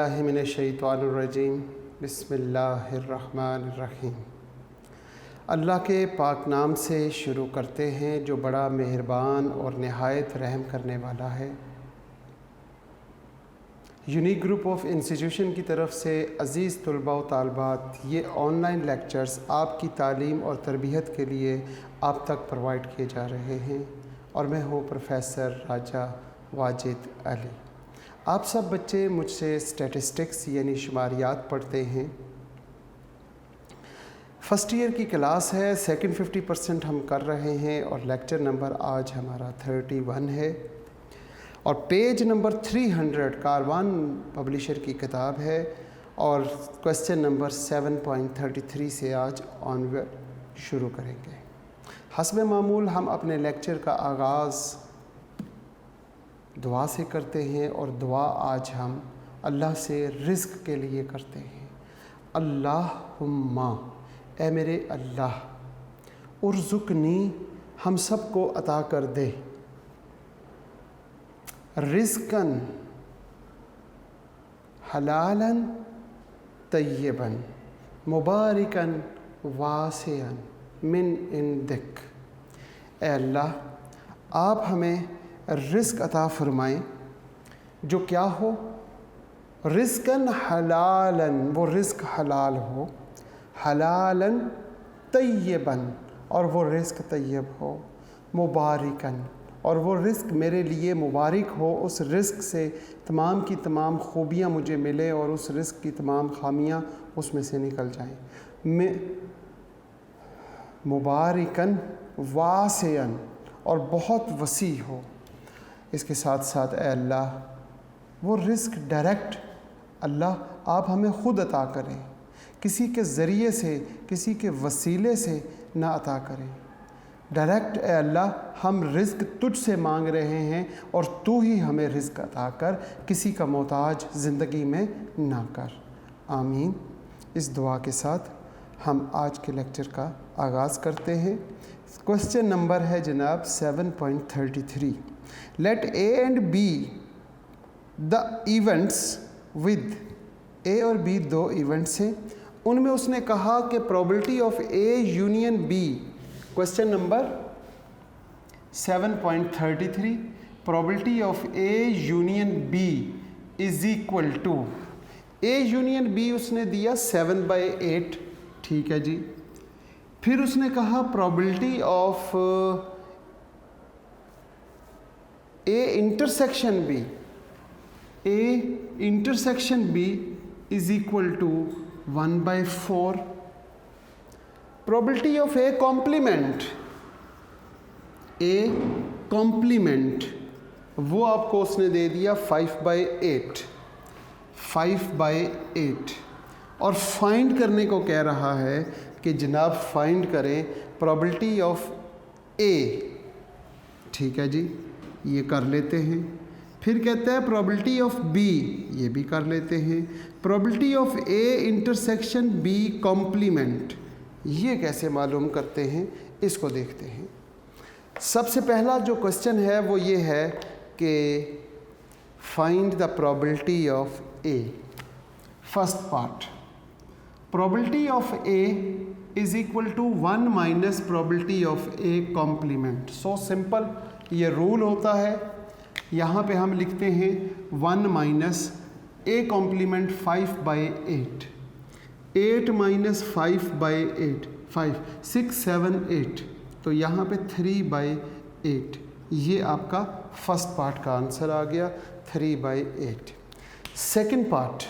बिस्मिल्लाहि मिनश्शैतानिर्रजीम बिस्मिल्लाहिर्रहमानिर्रहीम। अल्लाह के पाक नाम से शुरू करते हैं जो बड़ा मेहरबान और नहायत रहम करने वाला है। यूनिक ग्रुप ऑफ इंस्टीट्यूशन की तरफ से अज़ीज़ तलबा व तालबात, ये ऑनलाइन लेक्चर्स आपकी तालीम और तरबियत के लिए आप तक प्रोवाइड किए जा रहे हैं और मैं हूँ प्रोफेसर राजा वाजिद अली। आप सब बच्चे मुझसे स्टैटिस्टिक्स यानी शुमारियात पढ़ते हैं। फ़र्स्ट ईयर की क्लास है, सेकंड 50% हम कर रहे हैं और लेक्चर नंबर आज हमारा 31 है और पेज नंबर 300 कारवान पब्लिशर की किताब है और क्वेश्चन नंबर 7.33 से आज ऑनवर्ड शुरू करेंगे। हस्ब मामूल हम अपने लेक्चर का आगाज़ दुआ से करते हैं और दुआ आज हम अल्लाह से रिज़्क़ के लिए करते हैं। अल्लाहुम्मा, ए मेरे अल्लाह, उर्ज़ुक़नी, हम सब को अता कर दे, रिज़्क़न हलालन तय्यबन मुबारकन वासिअन मिन इंदिक। ए अल्लाह, आप हमें रिज़्क़ अता फ़रमाएँ जो क्या हो, रिज़्क़न हलालन, वो रिज़्क़ हलाल हो, हलालन तय्यबन, और वो रिज़्क़ तय्यब हो, मुबारकन, और वो रिज़्क़ मेरे लिए मुबारक हो, उस रिज़्क़ से तमाम की तमाम खूबियाँ मुझे मिले और उस रिज़्क़ की तमाम खामियाँ उसमें से निकल जाएँ। मैं मुबारकन वासिअन, और बहुत वसी हो। इसके साथ साथ ए अल्लाह, वो रिज़्क़ डायरेक्ट अल्लाह आप हमें ख़ुद अता करें, किसी के ज़रिए से, किसी के वसीले से ना अता करें। डायरेक्ट ए अल्लाह, हम रिज़्क़ तुझ से मांग रहे हैं और तू ही हमें रिज़्क़ अता कर, किसी का मोहताज ज़िंदगी में ना कर। आमीन। इस दुआ के साथ हम आज के लेक्चर का आगाज़ करते हैं। क्वेश्चन नंबर है जनाब 7.33। Let A and B the events with, A और बी दो इवेंट्स हैं, उनमें उसने कहा कि probability of A union B, question number 7.33, probability of A union B is equal to, A union B उसने दिया 7/8, ठीक है जी। फिर उसने कहा probability of A intersection B, A intersection B is equal to 1/4, probability of A complement, A complement वो आपको उसने दे दिया 5/8, 5/8, और फाइंड करने को कह रहा है कि जनाब फाइंड करें प्रोबेबिलिटी ऑफ ए, ठीक है जी, ये कर लेते हैं। फिर कहता है प्रोबेबिलिटी ऑफ बी, ये भी कर लेते हैं। Probability of A intersection B complement, ये कैसे मालूम करते हैं, इसको देखते हैं। सबसे पहला जो क्वेश्चन है वो ये है कि find the probability of A. First part, probability of A is equal to 1 minus probability of A complement. So simple, ये रूल होता है। यहाँ पे हम लिखते हैं 1 माइनस ए कॉम्प्लीमेंट 5/8, 8 माइनस 5/8, 5, 6, 7, 8, तो यहाँ पे 3/8। ये आपका फर्स्ट पार्ट का आंसर आ गया, 3/8। Second part,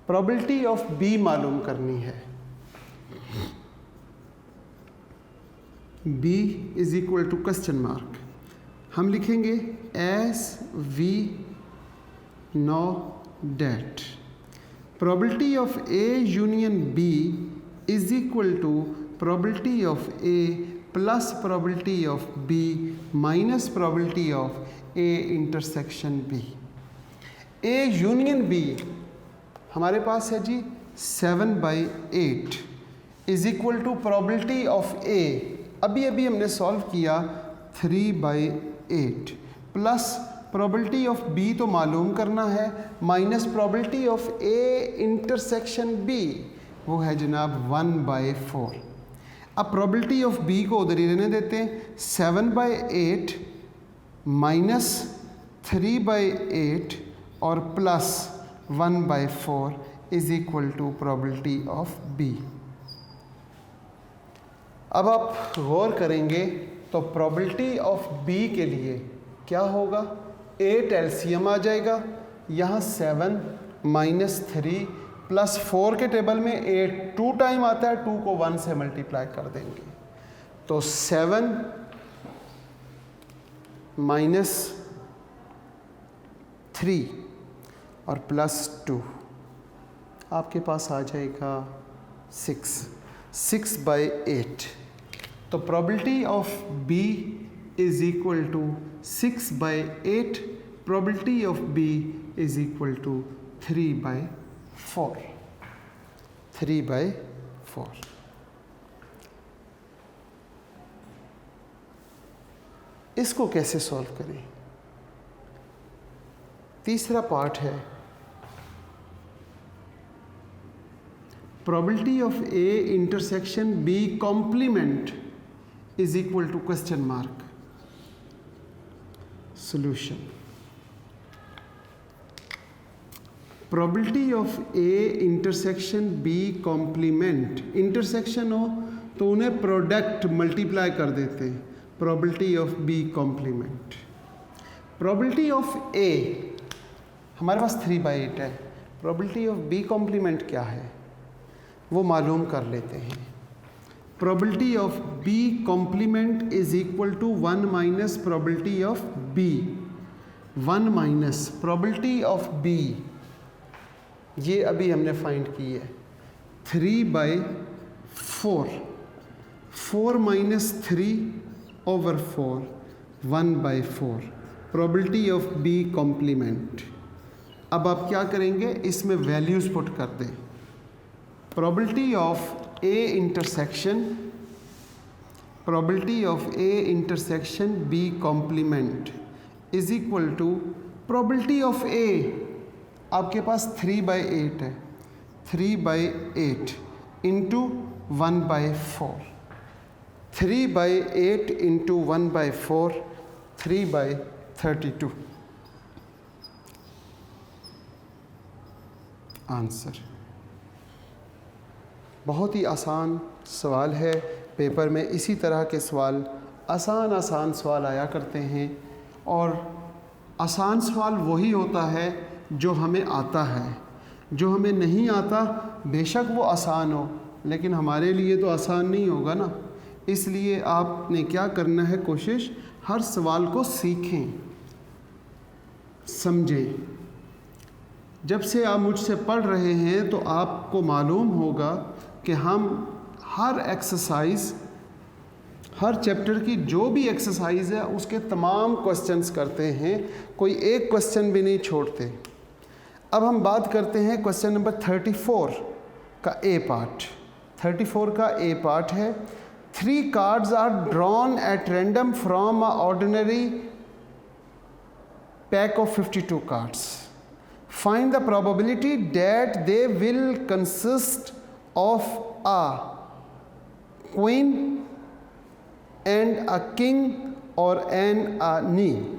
probability of B मालूम करनी है। B is equal to question mark, हम लिखेंगे as we know that probability of A union B is equal to probability of A plus probability of B minus probability of A intersection B. A union B हमारे पास है जी 7/8 is equal to probability of A, अभी अभी हमने solve किया 3/8 plus probability of B तो मालूम करना है, minus probability of A intersection B, वो है जनाब 1/4। अब प्रोबेबिलिटी ऑफ बी को उधर ही रहने देते हैं, 7/8 माइनस 3/8 और plus 1/4 is equal to probability of B. अब आप गौर करेंगे तो प्रोबेबिलिटी ऑफ बी के लिए क्या होगा, 8 एलसीएम आ जाएगा, यहाँ 7 माइनस 3 प्लस 4 के टेबल में 8 2 टाइम आता है, 2 को 1 से मल्टीप्लाई कर देंगे तो 7 माइनस 3 और प्लस 2 आपके पास आ जाएगा 6/8। तो probability of B is equal to 6/8, probability of B is equal to 3/4। इसको कैसे सॉल्व करें? तीसरा पार्ट है probability of A intersection B complement is equal to question mark. Solution, probability of A intersection B complement, intersection हो तो उन्हें product multiply कर देते हैं, probability of B complement. Probability of A हमारे पास 3/8 है, प्रोबेबिलिटी ऑफ बी कॉम्प्लीमेंट क्या है वो मालूम कर लेते हैं। Probability of B complement is equal to 1 minus probability of B. 1 minus probability of B, ये अभी हमने फाइंड की है, 3/4, 4 minus 3/4, 1/4, probability of B complement. अब आप क्या करेंगे, इसमें वैल्यूज़ पुट कर दें। Probability of A intersection, probability of A intersection B complement is equal to probability of A, आपके पास 3/8 है, 3/8 इंटू 1/4, 3/8 इंटू 1/4, 3/32 आंसर। बहुत ही आसान सवाल है, पेपर में इसी तरह के सवाल, आसान सवाल आया करते हैं, और आसान सवाल वही होता है जो हमें आता है। जो हमें नहीं आता बेशक वो आसान हो, लेकिन हमारे लिए तो आसान नहीं होगा ना। इसलिए आपने क्या करना है, कोशिश हर सवाल को सीखें, समझें। जब से आप मुझसे पढ़ रहे हैं तो आपको मालूम होगा कि हम हर एक्सरसाइज, हर चैप्टर की जो भी एक्सरसाइज है उसके तमाम क्वेश्चंस करते हैं, कोई एक क्वेश्चन भी नहीं छोड़ते। अब हम बात करते हैं क्वेश्चन नंबर 34 का ए पार्ट। 34 का ए पार्ट है, 3 cards are drawn at random from an ordinary pack of 52 cards. Find the probability that they will consist of a queen and a king or an a knee.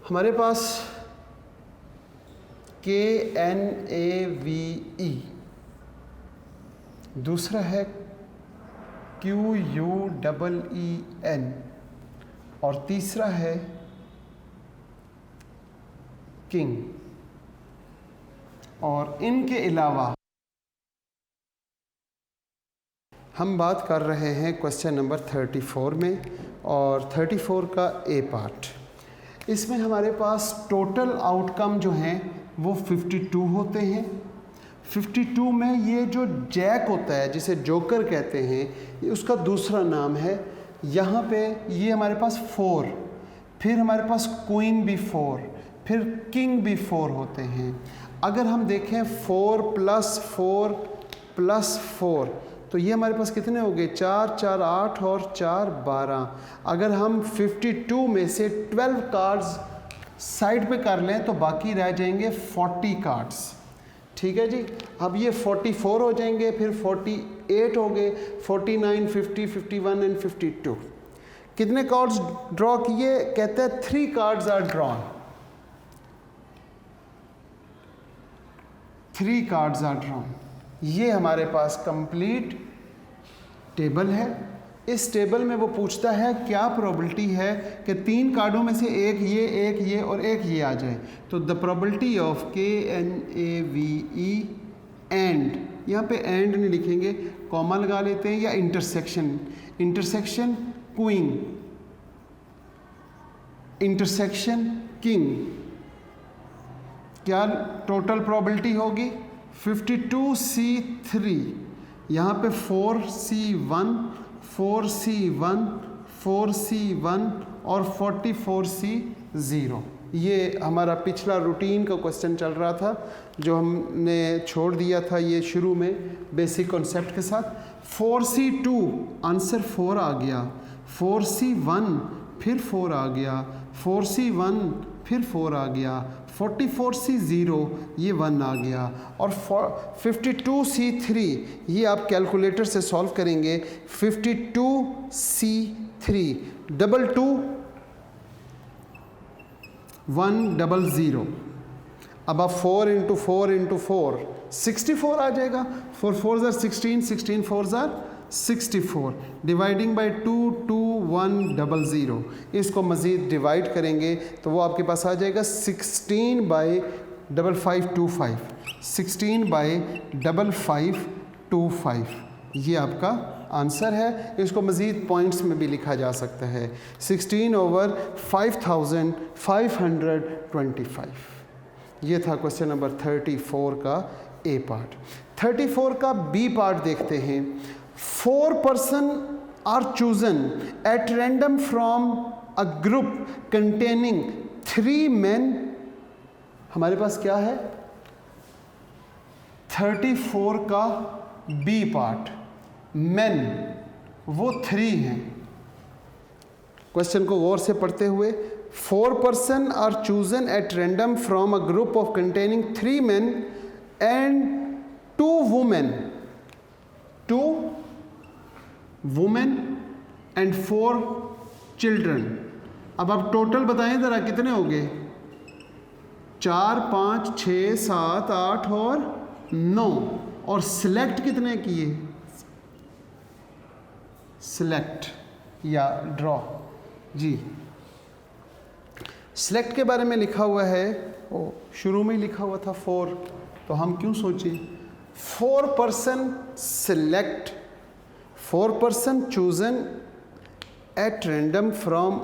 हमारे पास KNAVE, दूसरा है QUEEN और तीसरा है king. और इनके अलावा हम बात कर रहे हैं क्वेश्चन नंबर 34 में, और 34 का ए पार्ट। इसमें हमारे पास टोटल आउटकम जो हैं वो 52 होते हैं। 52 में ये जो जैक होता है, जिसे जोकर कहते हैं, ये उसका दूसरा नाम है। यहाँ पे ये हमारे पास 4, फिर हमारे पास क्वीन भी 4, फिर किंग भी 4 होते हैं। अगर हम देखें 4 + 4 + 4 तो ये हमारे पास कितने हो गए, 4 4 8 और 4 12। अगर हम 52 में से 12 कार्ड्स साइड पे कर लें तो बाकी रह जाएंगे 40 कार्ड्स। ठीक है जी। अब ये 44 हो जाएंगे, फिर 48 हो गए, 49, 50, 51 एंड 52। कितने कार्ड्स ड्रॉ किए, कहते हैं 3 cards are drawn. 3 cards are drawn. ये हमारे पास कंप्लीट टेबल है। इस टेबल में वो पूछता है क्या प्रोबेबिलिटी है कि 3 कार्डों में से एक ये और एक ये आ जाए। तो the probability of KNAVE and, यहाँ पे एंड नहीं लिखेंगे, कॉमा लगा लेते हैं, या इंटरसेक्शन क्वीन, इंटरसेक्शन किंग। क्या टोटल प्रोबेबिलिटी होगी 52C3, यहाँ पे 4C1, 4C1, 4C1 और 44C0। ये हमारा पिछला रूटीन का क्वेश्चन चल रहा था जो हमने छोड़ दिया था ये शुरू में बेसिक कॉन्सेप्ट के साथ। 4C2 आंसर 4 आ गया, 4C1 फिर 4 आ गया, 4C1 फिर 4 आ गया, 44C0 ये 1 आ गया, और 52C3 ये आप कैलकुलेटर से सॉल्व करेंगे। 52C3 22 100। अब आप 4 × 4 × 4 64 आ जाएगा। 4 4s are 16, 16 4s are 64। Dividing by 2 2 100। इसको मज़ीद डिवाइड करेंगे तो वो आपके पास आ जाएगा 16/5525, 16/5525। ये आपका आंसर है। इसको मज़ीद पॉइंट्स में भी लिखा जा सकता है, 16/5525। ये था क्वेश्चन नंबर 34 का ए पार्ट। 34 का बी पार्ट देखते हैं। 4 person are chosen at random from a group containing 3 men। हमारे पास क्या है 34 का बी पार्ट, men वो 3 हैं। क्वेश्चन को गौर से पढ़ते हुए, 4 person are chosen at random from a group of containing 3 men and 2 women, 2 women and 4 children। अब आप टोटल बताएं ज़रा कितने हो गए, 4 5 6 7 8 और 9। और सिलेक्ट कितने किए, सिलेक्ट या ड्रॉ जी। सिलेक्ट के बारे में लिखा हुआ है, ओ शुरू में ही लिखा हुआ था 4, तो हम क्यों सोचें। 4 person select, 4 person chosen at random from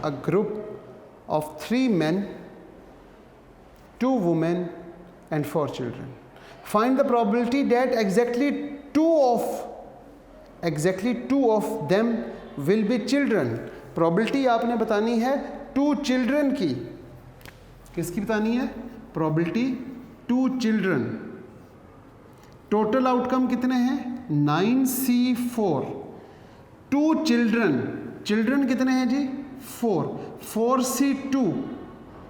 a group of 3 men, 2 women and 4 children. Find the probability that exactly two of them will be children। probability आपने बतानी है 2 children की। किसकी बतानी है, probability 2 children। टोटल आउटकम कितने हैं 9C4। 2 children कितने हैं जी 4, 4C2।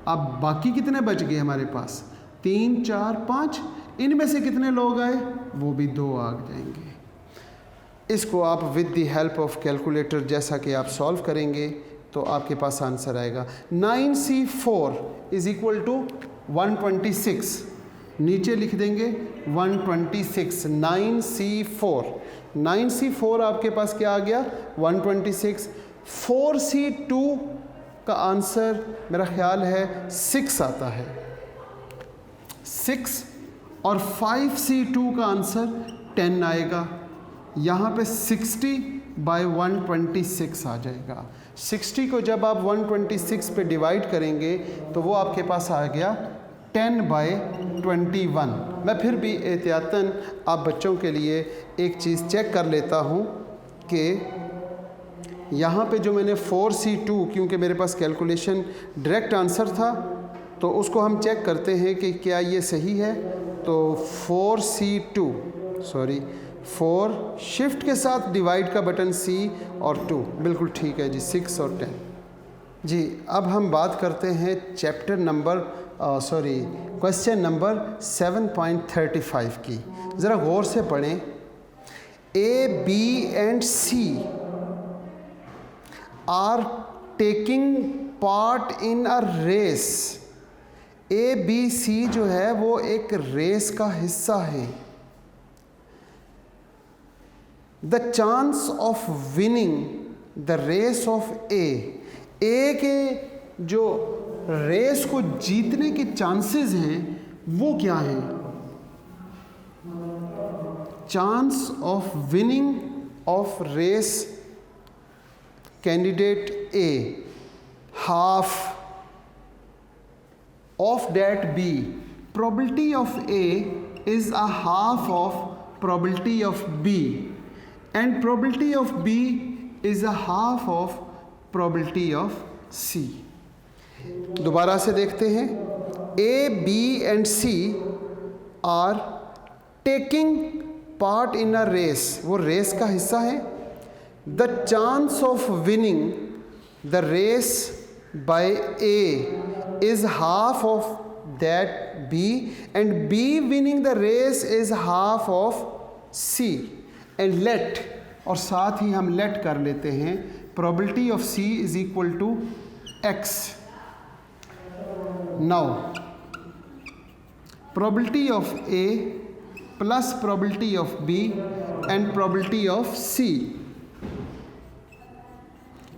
अब बाकी कितने बच गए हमारे पास 3 4 5। इनमें से कितने लोग आए, वो भी 2 आ जाएंगे। इसको आप with the help of calculator जैसा कि आप सॉल्व करेंगे तो आपके पास आंसर आएगा। 9C4 = 126। नीचे लिख देंगे 126। 9C4 आपके पास क्या आ गया 126। 4C2 का आंसर मेरा ख्याल है 6 आता है, 6। और 5C2 का आंसर 10 आएगा। यहाँ पे 60/126 आ जाएगा। 60 को जब आप 126 पे डिवाइड करेंगे तो वो आपके पास आ गया 10/21। मैं फिर भी एहतियातन आप बच्चों के लिए एक चीज़ चेक कर लेता हूँ कि यहाँ पे जो मैंने 4C2, क्योंकि मेरे पास कैलकुलेशन डायरेक्ट आंसर था तो उसको हम चेक करते हैं कि क्या ये सही है। तो 4C2 सॉरी 4 शिफ्ट के साथ डिवाइड का बटन C और 2 बिल्कुल ठीक है जी, 6 और 10 जी। अब हम बात करते हैं चैप्टर नंबर क्वेश्चन नंबर 7.35 की। ज़रा गौर से पढ़ें। A, B and C are taking part in a race। A, B, C जो है वो एक रेस का हिस्सा है। The chance of winning the race of A के जो रेस को जीतने के चांसेस हैं वो क्या हैं? Chance of winning of race candidate A, half of that B, probability of A is a half of probability of B and probability of B is a half of probability of C। दोबारा से देखते हैं। A, B and C are taking part in a race, वो race का हिस्सा है। The chance of winning the race by A is half of that B and B winning the race is half of C and let, और साथ ही हम let कर लेते हैं, probability of C is equal to X। Now probability of A plus probability of B and probability of C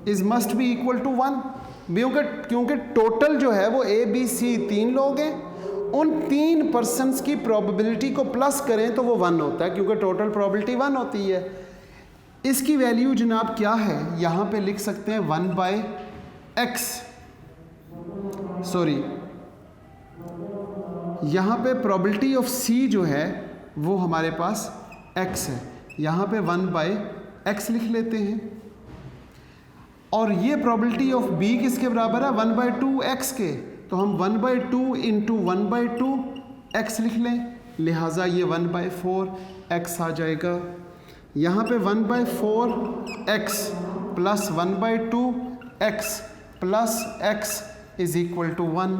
is must be equal to 1, क्योंकि total जो है वो A, B, C 3 लोग हैं। उन 3 पर्सन्स की प्रोबेबिलिटी को प्लस करें तो वो 1 होता है, क्योंकि टोटल प्रोबेबिलिटी 1 होती है। इसकी वैल्यू जनाब क्या है, यहाँ पे लिख सकते हैं 1/x। सॉरी, यहाँ पे प्रोबेबिलिटी ऑफ C जो है वो हमारे पास x है, यहाँ पे 1/x लिख लेते हैं। और ये प्रोबेबिलिटी ऑफ B किसके बराबर है, 1/2x के, तो हम 1/2 इंटू 1/2x लिख लें, लिहाजा ये 1/4x आ जाएगा। यहाँ पे 1/4x plus 1/2x plus x is equal to 1।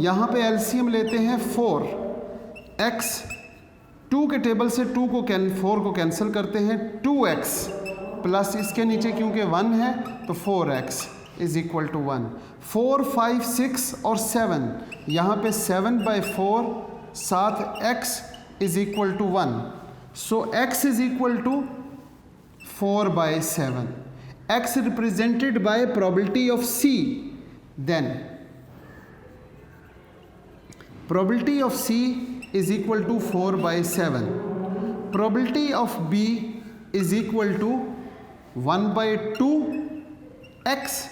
यहाँ पे एलसीएम लेते हैं 4x, 2 के टेबल से 4 को कैंसिल करते हैं, 2x प्लस इसके नीचे क्योंकि 1 है तो 4x इज इक्वल टू 1। 4, 5, 6 और 7, यहाँ पे 7/4 साथ x is equal to 1। So x is equal to 4/7। x represented by probability of C, then probability of C is equal to 4/7, probability of B is equal to 1/2x,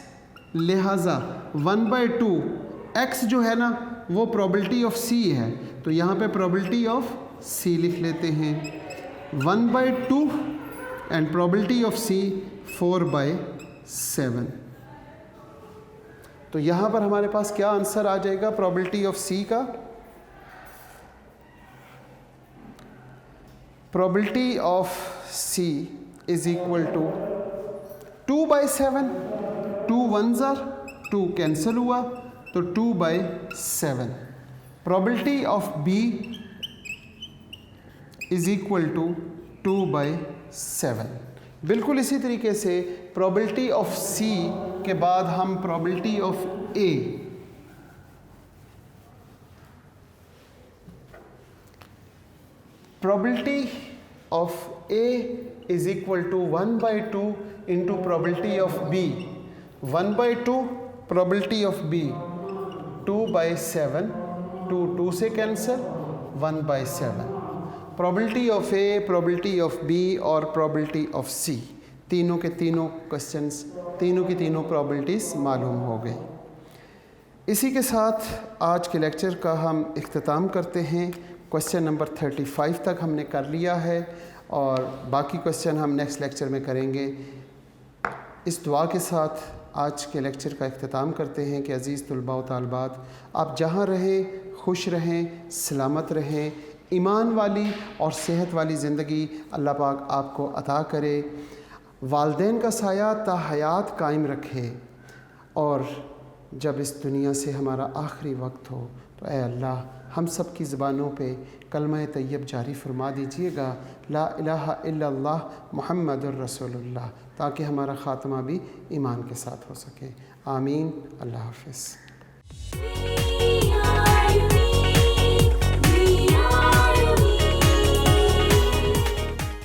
लिहाजा 1/2x जो है ना वो probability of C है, तो यहाँ पे probability of C लिख लेते हैं 1/2 एंड प्रोबेबिलिटी ऑफ C 4/7। तो यहाँ पर हमारे पास क्या आंसर आ जाएगा प्रोबेबिलिटी ऑफ C का? Probability of C is equal to 2/7, 2 1s are 2 cancel हुआ तो 2/7। Probability of B is equal to 2/7। बिल्कुल इसी तरीके से प्रोबेबिलिटी ऑफ C के बाद हम probability of A, probability of A is equal to 1/2 into probability of B, 1/2 probability of B, 2/7, 2 से cancel 1/7। probability of A, probability of B और probability of C, तीनों के तीनों क्वेश्चंस, तीनों की तीनों probabilities मालूम हो गई। इसी के साथ आज के लेक्चर का हम इख्तिताम करते हैं। क्वेश्चन नंबर 35 तक हमने कर लिया है और बाकी क्वेश्चन हम नेक्स्ट लेक्चर में करेंगे। इस दुआ के साथ आज के लेक्चर का इख्तिताम करते हैं कि अज़ीज़ तुलबा व तालबात, आप जहाँ रहें खुश रहें, सलामत रहें, ईमान वाली और सेहत वाली ज़िंदगी अल्लाह पाक आपको अता करे, वालदैन का साया ता हयात कायम रखे, और जब इस दुनिया से हमारा आखिरी वक्त हो तो ऐ अल्लाह हम सब की ज़बानों पे कलमा तैयब जारी फरमा दीजिएगा, ला इलाहा इल्लल्लाह मुहम्मदुर रसूलुल्लाह, ताकि हमारा ख़ात्मा भी ईमान के साथ हो सके। आमीन। अल्लाह हाफ़िज़।